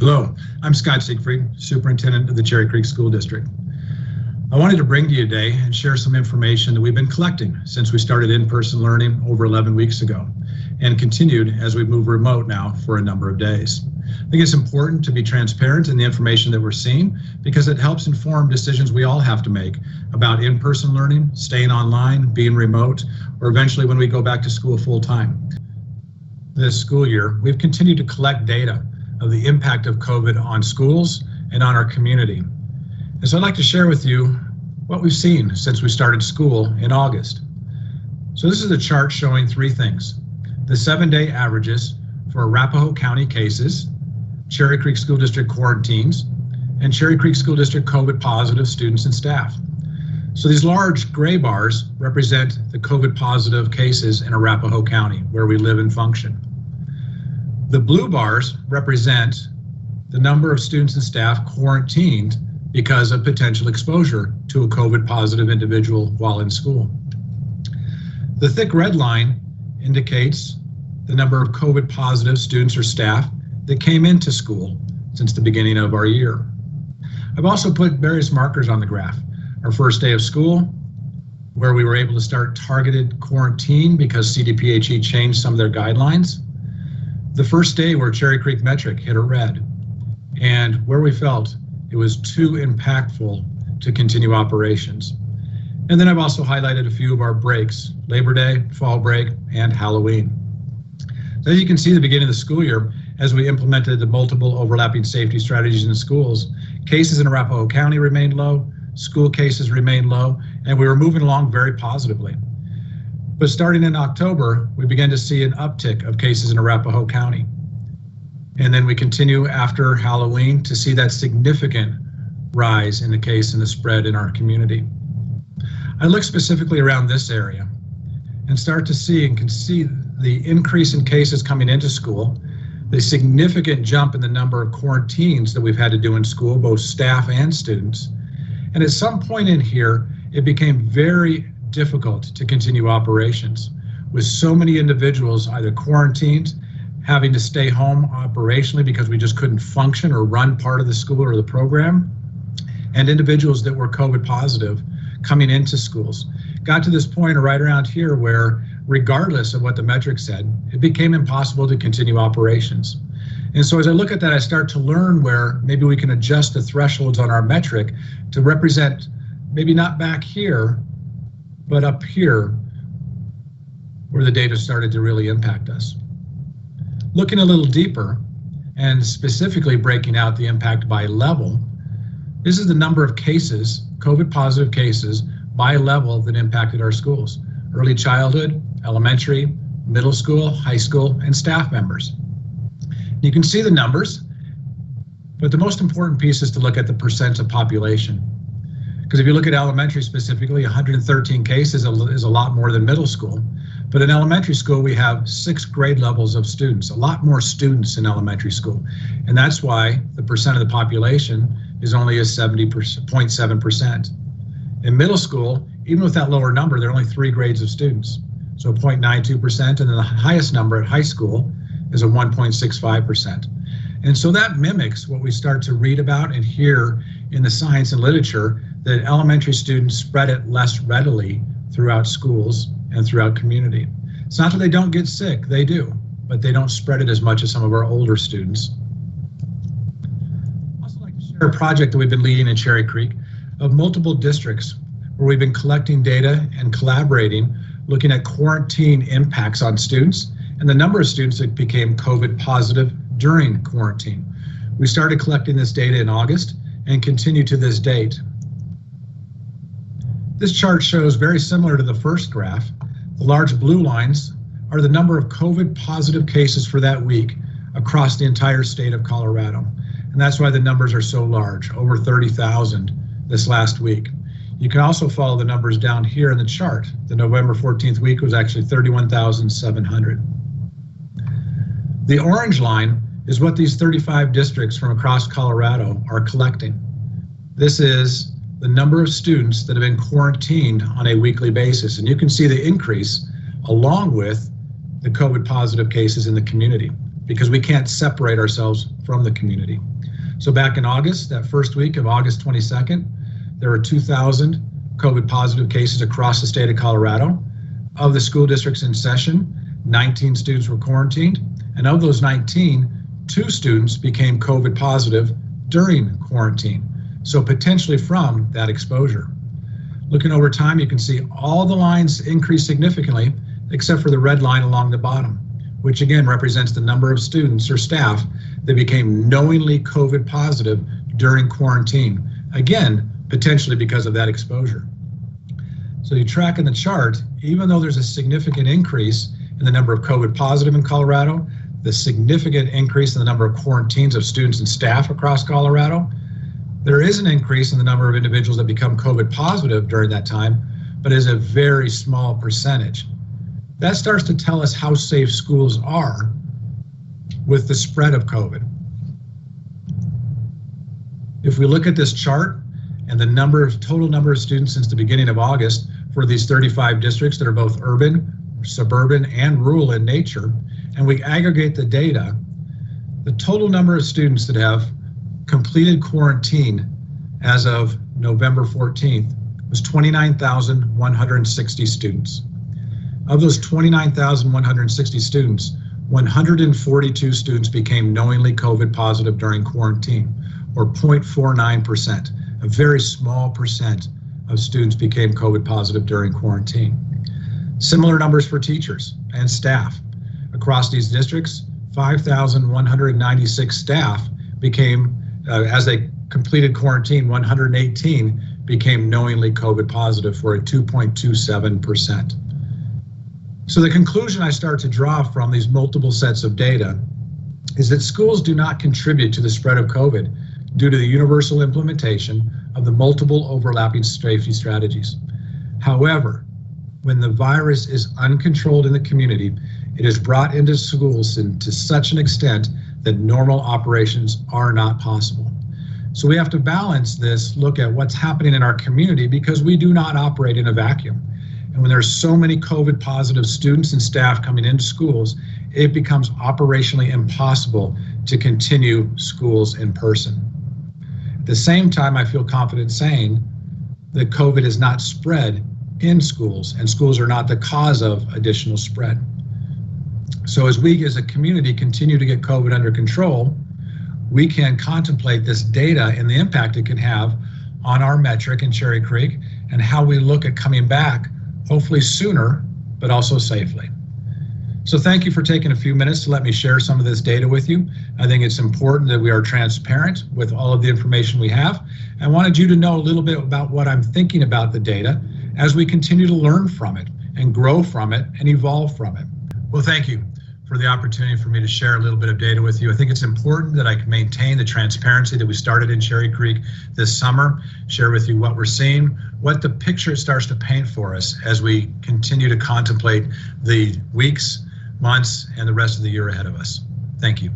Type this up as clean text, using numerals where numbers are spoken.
Hello, I'm Scott Siegfried, Superintendent of the Cherry Creek School District. I wanted to bring to you today and share some information that we've been collecting since we started in-person learning over 11 weeks ago and continued as we move remote now for a number of days. I think it's important to be transparent in the information that we're seeing because it helps inform decisions we all have to make about in-person learning, staying online, being remote, or eventually when we go back to school full-time. This school year, we've continued to collect data of the impact of COVID on schools and on our community. And so I'd like to share with you what we've seen since we started school in August. So this is a chart showing three things: the 7-day averages for Arapahoe County cases, Cherry Creek School District quarantines, and Cherry Creek School District COVID positive students and staff. So these large gray bars represent the COVID positive cases in Arapahoe County, where we live and function. The blue bars represent the number of students and staff quarantined because of potential exposure to a COVID positive individual while in school. The thick red line indicates the number of COVID positive students or staff that came into school since the beginning of our year. I've also put various markers on the graph. Our first day of school, where we were able to start targeted quarantine because CDPHE changed some of their guidelines. The first day where Cherry Creek Metric hit a red, and where we felt it was too impactful to continue operations. And then I've also highlighted a few of our breaks: Labor Day, fall break, and Halloween. So as you can see, the beginning of the school year, as we implemented the multiple overlapping safety strategies in the schools, cases in Arapahoe County remained low, school cases remained low, and we were moving along very positively. But starting in October, we began to see an uptick of cases in Arapahoe County. And then we continue after Halloween to see that significant rise in the case and the spread in our community. I look specifically around this area and start to see and can see the increase in cases coming into school, the significant jump in the number of quarantines that we've had to do in school, both staff and students. And at some point in here, it became very difficult to continue operations with so many individuals either quarantined, having to stay home operationally because we just couldn't function or run part of the school or the program, and individuals that were COVID positive coming into schools. Got to this point right around here where, regardless of what the metric said, it became impossible to continue operations. And so as I look at that, I start to learn where maybe we can adjust the thresholds on our metric to represent maybe not back here, but up here where the data started to really impact us. Looking a little deeper and specifically breaking out the impact by level, this is the number of cases, COVID positive cases by level that impacted our schools: early childhood, elementary, middle school, high school, and staff members. You can see the numbers, but the most important piece is to look at the percent of population. Because if you look at elementary specifically, 113 cases is a lot more than middle school. But in elementary school, we have 6 grade levels of students, a lot more students in elementary school. And that's why the percent of the population is only a 70.7%. In middle school, even with that lower number, there are only 3 grades of students. So 0.92%, and then the highest number at high school is a 1.65%. And so that mimics what we start to read about and hear in the science and literature, that elementary students spread it less readily throughout schools and throughout community. It's not that they don't get sick, they do, but they don't spread it as much as some of our older students. I'd also like to share a project that we've been leading in Cherry Creek of multiple districts where we've been collecting data and collaborating, looking at quarantine impacts on students and the number of students that became COVID positive during quarantine. We started collecting this data in August and continue to this date. This chart shows, very similar to the first graph, the large blue lines are the number of COVID positive cases for that week across the entire state of Colorado. And that's why the numbers are so large, over 30,000 this last week. You can also follow the numbers down here in the chart. The November 14th week was actually 31,700. The orange line is what these 35 districts from across Colorado are collecting. This is the number of students that have been quarantined on a weekly basis. And you can see the increase along with the COVID positive cases in the community. because we can't separate ourselves from the community. So back in August, that first week of August 22nd, there were 2,000 COVID positive cases across the state of Colorado. Of the school districts in session, 19 students were quarantined, and of those 19, 2 students became COVID positive during quarantine, so potentially from that exposure. Looking over time, you can see all the lines increase significantly, except for the red line along the bottom, which again represents the number of students or staff that became knowingly COVID positive during quarantine, again, potentially because of that exposure. So you track in the chart, even though there's a significant increase in the number of COVID positive in Colorado, the significant increase in the number of quarantines of students and staff across Colorado, there is an increase in the number of individuals that become COVID positive during that time, but is a very small percentage. That starts to tell us how safe schools are with the spread of COVID. If we look at this chart and the total number of students since the beginning of August for these 35 districts that are both urban, suburban, and rural in nature, and we aggregate the data, the total number of students that have completed quarantine as of November 14th was 29,160 students. Of those 29,160 students, 142 students became knowingly COVID positive during quarantine, or 0.49%. A very small percent of students became COVID positive during quarantine. Similar numbers for teachers and staff. Across these districts, 5,196 staff became, as they completed quarantine, 118 became knowingly COVID positive for a 2.27%. So the conclusion I start to draw from these multiple sets of data is that schools do not contribute to the spread of COVID due to the universal implementation of the multiple overlapping safety strategies. However, when the virus is uncontrolled in the community, it is brought into schools to such an extent that normal operations are not possible. So we have to balance this, look at what's happening in our community, because we do not operate in a vacuum. And when there's so many COVID positive students and staff coming into schools, it becomes operationally impossible to continue schools in person. At the same time, I feel confident saying that COVID is not spread in schools, and schools are not the cause of additional spread. So as we as a community continue to get COVID under control, we can contemplate this data and the impact it can have on our metric in Cherry Creek and how we look at coming back, hopefully sooner, but also safely. So thank you for taking a few minutes to let me share some of this data with you. I think it's important that we are transparent with all of the information we have. I wanted you to know a little bit about what I'm thinking about the data as we continue to learn from it and grow from it and evolve from it. Well, thank you for the opportunity for me to share a little bit of data with you. I think it's important that I can maintain the transparency that we started in Cherry Creek this summer, share with you what we're seeing, what the picture starts to paint for us as we continue to contemplate the weeks, months, and the rest of the year ahead of us. Thank you.